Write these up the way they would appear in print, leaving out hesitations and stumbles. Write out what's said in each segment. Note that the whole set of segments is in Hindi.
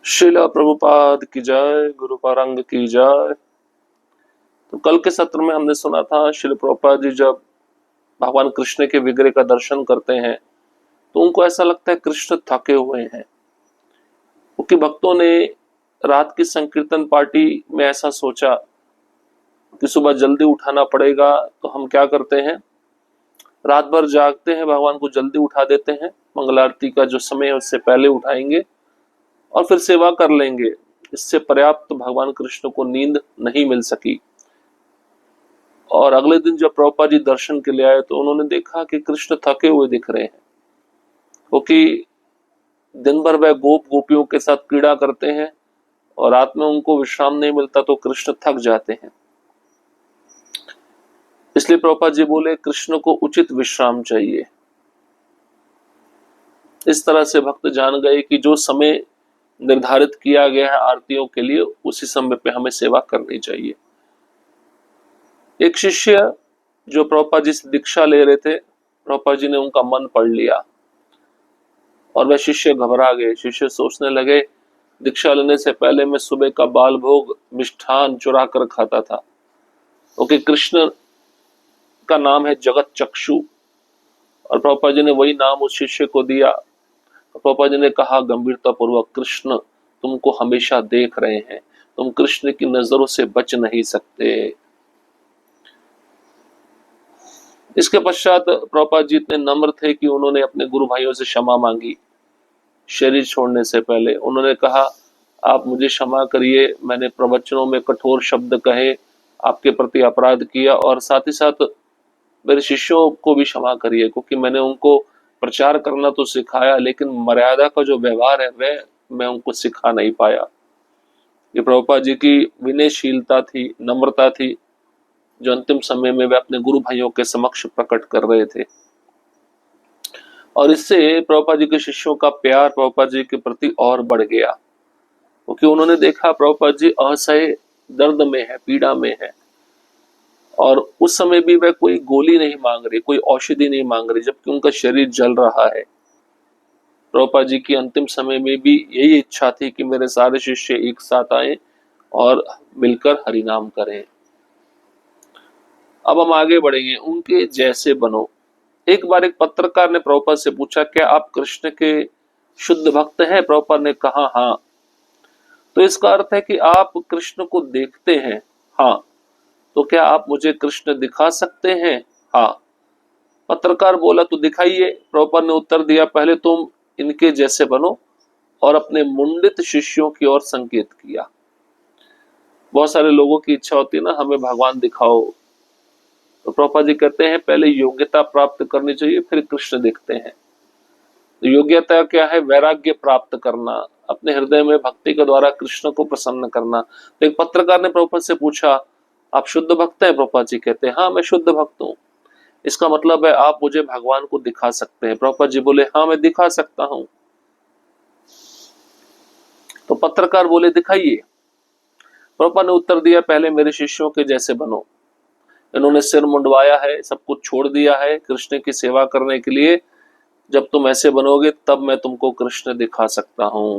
शिला प्रभुपाद की जय, गुरु पारंग की जय। तो कल के सत्र में हमने सुना था शिल प्रभुपाद जी जब भगवान कृष्ण के विग्रह का दर्शन करते हैं तो उनको ऐसा लगता है कृष्ण थके हुए हैं, क्योंकि भक्तों ने रात की संकीर्तन पार्टी में ऐसा सोचा कि सुबह जल्दी उठाना पड़ेगा। तो हम क्या करते हैं, रात भर जागते हैं, भगवान को जल्दी उठा देते हैं, मंगल आरती का जो समय है उससे पहले उठाएंगे और फिर सेवा कर लेंगे। इससे पर्याप्त भगवान कृष्ण को नींद नहीं मिल सकी। और अगले दिन जब प्रभुपाद जी दर्शन के लिए आए तो उन्होंने देखा कि कृष्ण थके हुए दिख रहे हैं, क्योंकि दिन भर वह गोप गोपियों के साथ क्रीड़ा करते हैं और रात में उनको विश्राम नहीं मिलता तो कृष्ण थक जाते हैं। इसलिए प्रभुपाद जी बोले कृष्ण को उचित विश्राम चाहिए। इस तरह से भक्त जान गए कि जो समय निर्धारित किया गया है आरतियों के लिए उसी समय पे हमें सेवा करनी चाहिए। एक शिष्य जो प्रभुपाद जी से दीक्षा ले रहे थे, प्रभुपाद जी ने उनका मन पढ़ लिया और वह शिष्य घबरा गए। शिष्य सोचने लगे दीक्षा लेने से पहले मैं सुबह का बाल भोग मिष्ठान चुरा कर खाता था, क्योंकि कृष्ण का नाम है जगत चक्षु और प्रभुपाद जी ने वही नाम उस शिष्य को दिया। प्रभुपाद जी ने कहा गंभीरता पूर्वक, कृष्ण तुमको हमेशा देख रहे हैं, तुम कृष्ण की नजरों से बच नहीं सकते। इसके पश्चात प्रभुपाद जी इतने नम्र थे कि उन्होंने अपने गुरु भाइयों से क्षमा मांगी। शरीर छोड़ने से पहले उन्होंने कहा आप मुझे क्षमा करिए, मैंने प्रवचनों में कठोर शब्द कहे, आपके प्रति अपराध किया और साथ ही साथ मेरे शिष्यों को भी क्षमा करिए, क्योंकि मैंने उनको प्रचार करना तो सिखाया लेकिन मर्यादा का जो व्यवहार है वह मैं उनको सिखा नहीं पाया। ये प्रभुपाद जी की विनयशीलता थी, नम्रता थी, जो अंतिम समय में वे अपने गुरु भाइयों के समक्ष प्रकट कर रहे थे। और इससे प्रभुपाद जी के शिष्यों का प्यार प्रभुपाद जी के प्रति और बढ़ गया, क्योंकि उन्होंने देखा प्रभुपाद जी असह्य दर्द में है, पीड़ा में है, और उस समय भी वह कोई गोली नहीं मांग रही, कोई औषधि नहीं मांग रही, जबकि उनका शरीर जल रहा है। प्रभुपाद जी की अंतिम समय में भी यही इच्छा थी कि मेरे सारे शिष्य एक साथ आए और मिलकर हरिनाम करें। अब हम आगे बढ़ेंगे, उनके जैसे बनो। एक बार एक पत्रकार ने प्रभुपाद से पूछा क्या आप कृष्ण के शुद्ध भक्त हैं? प्रभुपाद ने कहा हाँ। तो इसका अर्थ है कि आप कृष्ण को देखते हैं? हाँ। तो क्या आप मुझे कृष्ण दिखा सकते हैं? हाँ। पत्रकार बोला तो दिखाइए। प्रभुपाद ने उत्तर दिया पहले तुम इनके जैसे बनो, और अपने मुंडित शिष्यों की ओर संकेत किया। बहुत सारे लोगों की इच्छा होती है ना, हमें भगवान दिखाओ। तो प्रभुपाद जी कहते हैं पहले योग्यता प्राप्त करनी चाहिए, फिर कृष्ण दिखते हैं। तो योग्यता क्या है? वैराग्य प्राप्त करना, अपने हृदय में भक्ति के द्वारा कृष्ण को प्रसन्न करना। तो एक पत्रकार ने प्रभुपाद से पूछा आप शुद्ध भक्त हैं? प्रभुपाद जी कहते हैं हाँ मैं शुद्ध भक्त हूँ। इसका मतलब है आप मुझे भगवान को दिखा सकते हैं? प्रभुपाद जी बोले हाँ मैं दिखा सकता हूँ। तो पत्रकार बोले दिखाइए। प्रभुपाद ने उत्तर दिया पहले मेरे शिष्यों के जैसे बनो। इन्होंने सिर मुंडवाया है, सब कुछ छोड़ दिया है कृष्ण की सेवा करने के लिए। जब तुम ऐसे बनोगे तब मैं तुमको कृष्ण दिखा सकता हूं।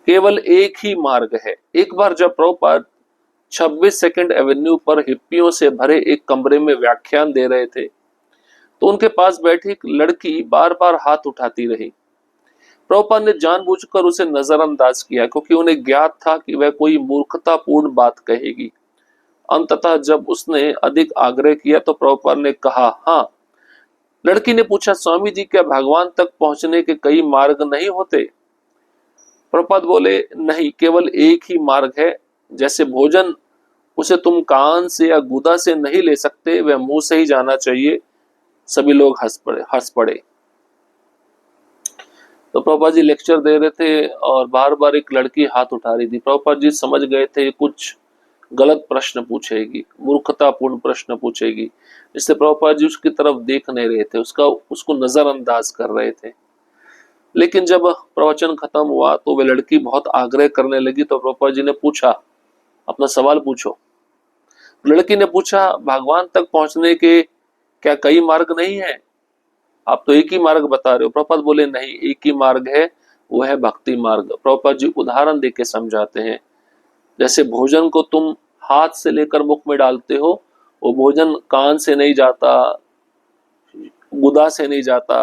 केवल एक ही मार्ग है। एक बार जब प्रभुपाद 26 सेकंड एवेन्यू पर हिप्पियों से भरे एक कमरे में व्याख्यान दे रहे थे तो उनके पास बैठी एक लड़की बार बार हाथ उठाती रही। प्रभुपाद ने जानबूझकर उसे नजरअंदाज किया, क्योंकि उन्हें ज्ञात था कि वह कोई मूर्खतापूर्ण बात कहेगी। अंततः जब उसने अधिक आग्रह किया तो प्रभुपाद ने कहा हाँ। लड़की ने पूछा स्वामी जी क्या भगवान तक पहुंचने के कई मार्ग नहीं होते? प्रभुपाद बोले नहीं, केवल एक ही मार्ग है। जैसे भोजन, उसे तुम कान से या गुदा से नहीं ले सकते, वह मुंह से ही जाना चाहिए। सभी लोग हंस पड़े। तो प्रभुपाद जी लेक्चर दे रहे थे और बार बार एक लड़की हाथ उठा रही थी। प्रभुपाद जी समझ गए थे कुछ गलत प्रश्न पूछेगी, मूर्खतापूर्ण प्रश्न पूछेगी, इससे प्रभुपाद जी उसकी तरफ देख नहीं रहे थे, उसको नजरअंदाज कर रहे थे। लेकिन जब प्रवचन खत्म हुआ तो वह लड़की बहुत आग्रह करने लगी। तो प्रभुपाद जी ने पूछा अपना सवाल पूछो। लड़की ने पूछा भगवान तक पहुंचने के क्या कई मार्ग नहीं है? आप तो एक ही मार्ग बता रहे हो। प्रभुपाद बोले नहीं, एक ही मार्ग है। वो है भक्ति मार्ग। प्रभुपाद जी उदाहरण देके समझाते हैं, जैसे भोजन को तुम हाथ से लेकर मुख में डालते हो, वो भोजन कान से नहीं जाता, गुदा से नहीं जाता,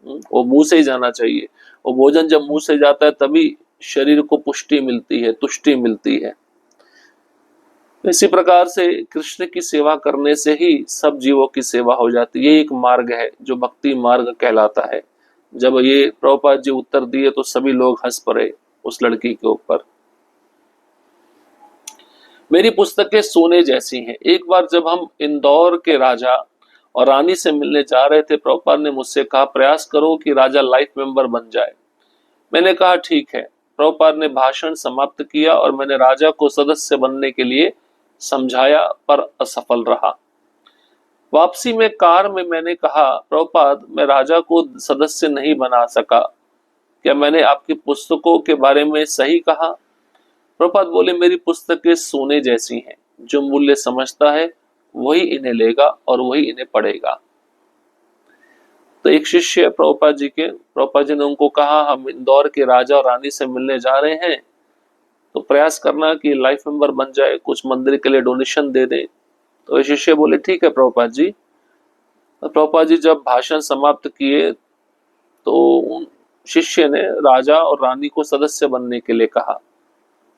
वो मुंह से ही जाना चाहिए। वो भोजन जब मुंह से जाता है तभी शरीर को पुष्टि मिलती है, तुष्टि मिलती है। इसी प्रकार से कृष्ण की सेवा करने से ही सब जीवों की सेवा हो जाती है। ये एक मार्ग है जो भक्ति मार्ग कहलाता है। जब ये प्रभुपाद जी उत्तर दिए तो सभी लोग हंस पड़े उस लड़की के ऊपर। मेरी पुस्तकें सोने जैसी हैं। एक बार जब हम इंदौर के राजा और रानी से मिलने जा रहे थे, प्रभुपाद ने मुझसे कहा प्रयास करो कि राजा लाइफ मेंबर बन जाए। मैंने कहा ठीक है। प्रभुपाद ने भाषण समाप्त किया और मैंने राजा को सदस्य बनने के लिए समझाया पर असफल रहा। वापसी में कार में मैंने कहा प्रभुपाद मैं राजा को सदस्य नहीं बना सका, क्या मैंने आपकी पुस्तकों के बारे में सही कहा? प्रभुपाद बोले मेरी पुस्तकें सोने जैसी हैं, जो मूल्य समझता है वही इन्हें लेगा और वही इन्हें पढ़ेगा। तो एक शिष्य प्रभुपाद जी के, प्रभुपाद जी ने उनको कहा हम इंदौर के राजा और रानी से मिलने जा रहे हैं, तो प्रयास करना कि लाइफ मेंबर बन जाए, कुछ मंदिर के लिए डोनेशन दे दें। तो ये शिष्य बोले ठीक है प्रभुपाद जी। तो प्रभुपाद जी जब भाषण समाप्त किए तो शिष्य ने राजा और रानी को सदस्य बनने के लिए कहा,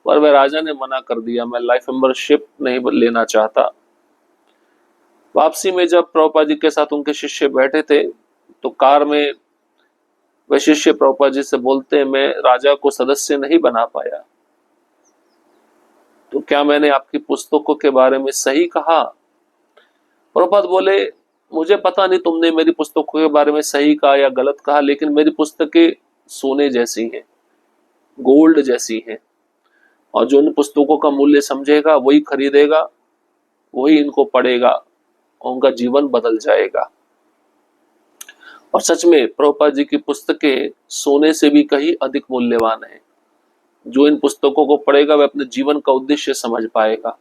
पर वह राजा ने मना कर दिया, मैं लाइफ मेंबरशिप नहीं लेना चाहता। वापसी में जब प्रभुपाद जी के साथ उनके शिष्य बैठे थे तो कार में वह शिष्य प्रभुपाद जी से बोलते हैं मैं राजा को सदस्य नहीं बना पाया, तो क्या मैंने आपकी पुस्तकों के बारे में सही कहा? प्रभुपाद बोले मुझे पता नहीं तुमने मेरी पुस्तकों के बारे में सही कहा या गलत कहा, लेकिन मेरी पुस्तकें सोने जैसी हैं, गोल्ड जैसी हैं, और जो इन पुस्तकों का मूल्य समझेगा वही खरीदेगा, वही इनको पढ़ेगा और उनका जीवन बदल जाएगा। और सच में प्रभुपाद जी की पुस्तकें सोने से भी कहीं अधिक मूल्यवान है। जो इन पुस्तकों को पढ़ेगा वह अपने जीवन का उद्देश्य समझ पाएगा,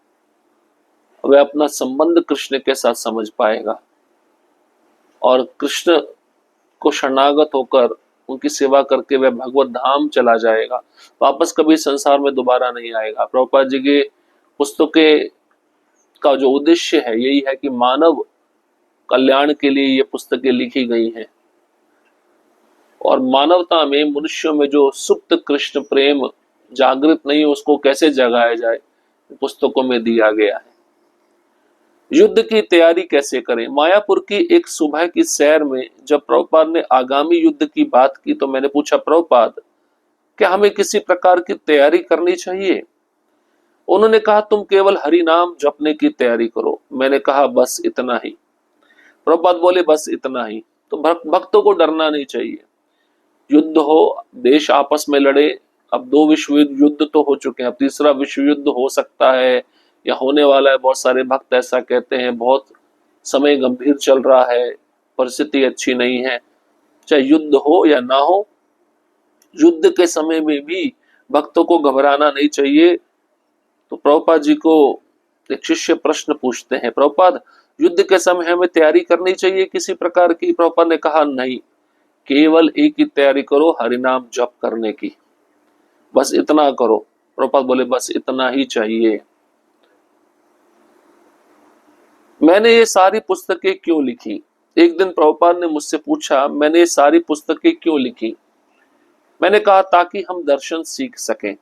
वह अपना संबंध कृष्ण के साथ समझ पाएगा और कृष्ण को शरणागत होकर उनकी सेवा करके वह भगवत धाम चला जाएगा, वापस कभी संसार में दोबारा नहीं आएगा। प्रभुपाद जी के पुस्तकें का जो उद्देश्य है यही है कि मानव कल्याण के लिए ये पुस्तकें लिखी गई हैं और मानवता में, मनुष्यों में जो सुप्त कृष्ण प्रेम जागृत नहीं है उसको कैसे जगाया जाए, पुस्तकों में दिया गया है। युद्ध की तैयारी कैसे करें? मायापुर की एक सुबह की सैर में जब प्रभुपाद ने आगामी युद्ध की बात की तो मैंने पूछा प्रभुपाद क्या हमें किसी प्रकार की तैयारी करनी चाहिए? उन्होंने कहा तुम केवल हरि नाम जपने की तैयारी करो। मैंने कहा बस इतना ही? प्रभुपाद बोले बस इतना ही। तो भक्तों को डरना नहीं चाहिए। युद्ध हो, देश आपस में लड़े, अब 2 विश्व युद्ध तो हो चुके हैं, अब तीसरा विश्व युद्ध हो सकता है या होने वाला है। बहुत सारे भक्त ऐसा कहते हैं, बहुत समय गंभीर चल रहा है, परिस्थिति अच्छी नहीं है। चाहे युद्ध हो या ना हो, युद्ध के समय में भी भक्तों को घबराना नहीं चाहिए। तो प्रभुपाद जी को एक शिष्य प्रश्न पूछते हैं प्रभुपाद युद्ध के समय हमें तैयारी करनी चाहिए किसी प्रकार की? प्रभुपाद ने कहा नहीं, केवल एक ही तैयारी करो, हरिनाम जप करने की, बस इतना करो। प्रभुपाद बोले बस इतना ही चाहिए। मैंने ये सारी पुस्तकें क्यों लिखी? एक दिन प्रभुपाद ने मुझसे पूछा मैंने ये सारी पुस्तकें क्यों लिखी? मैंने कहा ताकि हम दर्शन सीख सकें।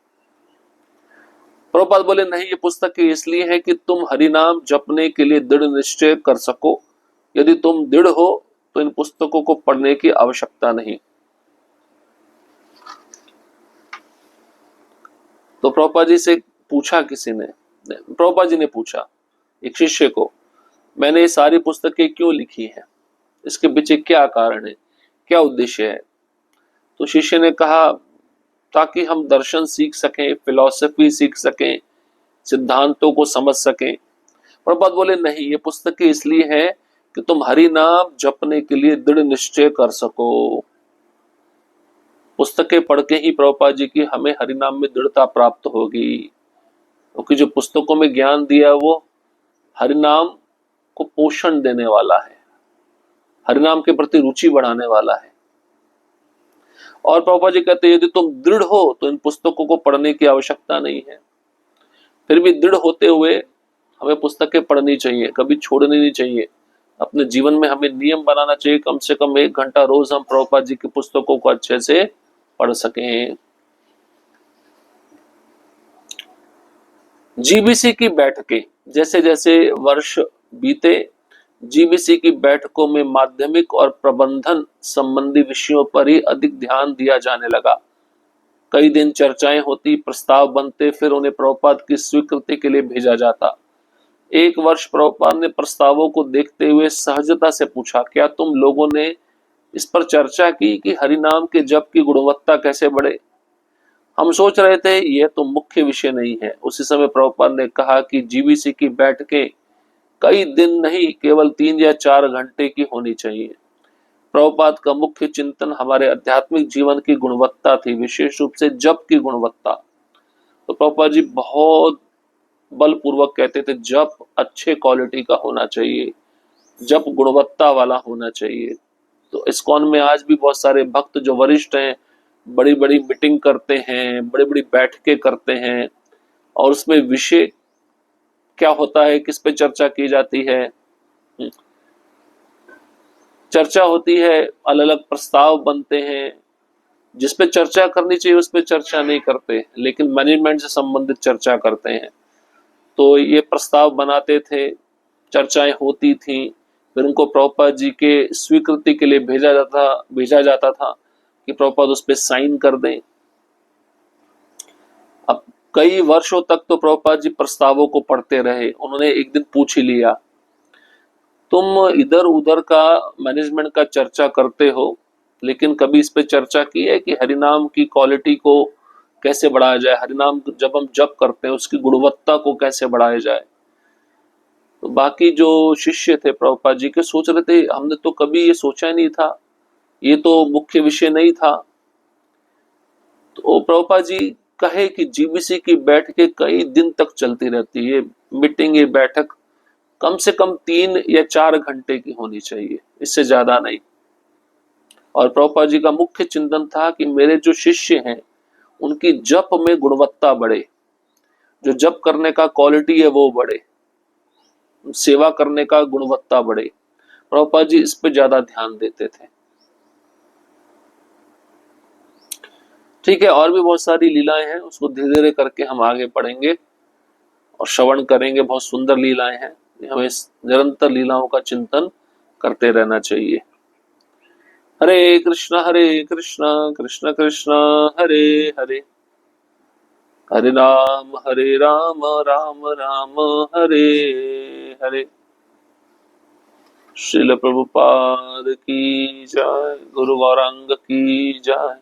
प्रभुपाद बोले नहीं, ये पुस्तकें इसलिए है कि तुम हरिनाम जपने के लिए दृढ़ निश्चय कर सको। यदि तुम दृढ़ हो तो इन पुस्तकों को पढ़ने की आवश्यकता नहीं। तो प्रभुपाद जी से पूछा किसी ने, प्रभुपाद जी ने पूछा एक शिष्य को मैंने ये सारी पुस्तकें क्यों लिखी हैं, इसके पीछे क्या कारण है, क्या उद्देश्य है? तो शिष्य ने कहा ताकि हम दर्शन सीख सकें, फिलॉसफी सीख सकें, सिद्धांतों को समझ सकें। प्रभुपाद बोले नहीं, ये पुस्तकें इसलिए हैं कि तुम हरि नाम जपने के लिए दृढ़ निश्चय कर सको। पुस्तकें पढ़ के ही प्रभुपाद जी की हमें हरि नाम में दृढ़ता प्राप्त होगी, क्योंकि जो पुस्तकों में ज्ञान दिया वो हरि नाम को पोषण देने वाला है, हरि नाम के प्रति रुचि बढ़ाने वाला है। और प्रभुपाद जी कहते हैं यदि तुम दृढ़ हो तो इन पुस्तकों को पढ़ने की आवश्यकता नहीं है। फिर भी दृढ़ होते हुए हमें पुस्तकें पढ़नी चाहिए, कभी छोड़नी नहीं चाहिए। अपने जीवन में हमें नियम बनाना चाहिए, कम से कम 1 घंटा रोज हम प्रभुपाद जी की पुस्तकों को अच्छे से पढ़ सकें। जीबीसी की बैठकें, जैसे जैसे वर्ष बीते, जीबीसी की बैठकों में माध्यमिक और प्रबंधन संबंधी विषयों पर ही अधिक ध्यान दिया जाने लगा। कई दिन चर्चाएं होती, प्रस्ताव बनते, फिर उन्हें प्रभुपाद की स्वीकृति के लिए भेजा जाता। एक वर्ष प्रभुपाद ने प्रस्तावों को देखते हुए सहजता से पूछा, क्या तुम लोगों ने इस पर चर्चा की कि हरिनाम के जप की गुणवत्ता कैसे बढ़े? हम सोच रहे थे यह तो मुख्य विषय नहीं है। उसी समय प्रभुपाद ने कहा कि जीबीसी की बैठकें कई दिन नहीं, केवल 3 या 4 घंटे की होनी चाहिए। प्रभुपाद का मुख्य चिंतन हमारे आध्यात्मिक जीवन की गुणवत्ता थी, विशेष रूप से जप की गुणवत्ता। तो प्रभुपाद जी बहुत बलपूर्वक कहते थे जप अच्छे क्वालिटी का होना चाहिए, जप गुणवत्ता वाला होना चाहिए। तो इस्कॉन में आज भी बहुत सारे भक्त जो वरिष्ठ हैं, बड़ी बड़ी मीटिंग करते हैं, बड़ी बड़ी बैठकें करते हैं, और उसमें विषय क्या होता है, किस पे चर्चा की जाती है, चर्चा होती है, अलग अलग प्रस्ताव बनते हैं। जिस पे चर्चा करनी चाहिए उस पे चर्चा नहीं करते, लेकिन मैनेजमेंट से संबंधित चर्चा करते हैं। तो ये प्रस्ताव बनाते थे, चर्चाएं होती थी, फिर उनको प्रभुपाद जी के स्वीकृति के लिए भेजा जाता था कि प्रभुपाद उस पे साइन कर दें। अब कई वर्षों तक तो प्रभुपाद जी प्रस्तावों को पढ़ते रहे। उन्होंने एक दिन पूछ ही लिया, तुम इधर उधर का मैनेजमेंट का चर्चा करते हो, लेकिन कभी इस पे चर्चा की है कि हरिनाम की क्वालिटी को कैसे बढ़ाया जाए, हरिनाम जब हम जप करते हैं उसकी गुणवत्ता को कैसे बढ़ाया जाए? तो बाकी जो शिष्य थे प्रभुपाद जी के सोच रहे थे हमने तो कभी ये सोचा ही नहीं था, ये तो मुख्य विषय नहीं था। तो प्रभुपाद जी कहे कि जीबीसी की बैठकें कई दिन तक चलती रहती है, मीटिंग, ये बैठक कम से कम 3 या 4 घंटे की होनी चाहिए, इससे ज्यादा नहीं। और प्रभुपाद जी का मुख्य चिंतन था कि मेरे जो शिष्य हैं उनकी जप में गुणवत्ता बढ़े, जो जप करने का क्वालिटी है वो बढ़े, सेवा करने का गुणवत्ता बढ़े। प्रभुपाद जी इस पे ज्यादा ध्यान देते थे। ठीक है, और भी बहुत सारी लीलाएं हैं, उसको धीरे धीरे करके हम आगे पढ़ेंगे और श्रवण करेंगे। बहुत सुंदर लीलाएं हैं, हमें निरंतर लीलाओं का चिंतन करते रहना चाहिए। हरे कृष्णा कृष्ण कृष्ण हरे हरे, हरे राम राम राम हरे हरे। श्रील प्रभुपाद की जय, गुरु गौरांग की जय।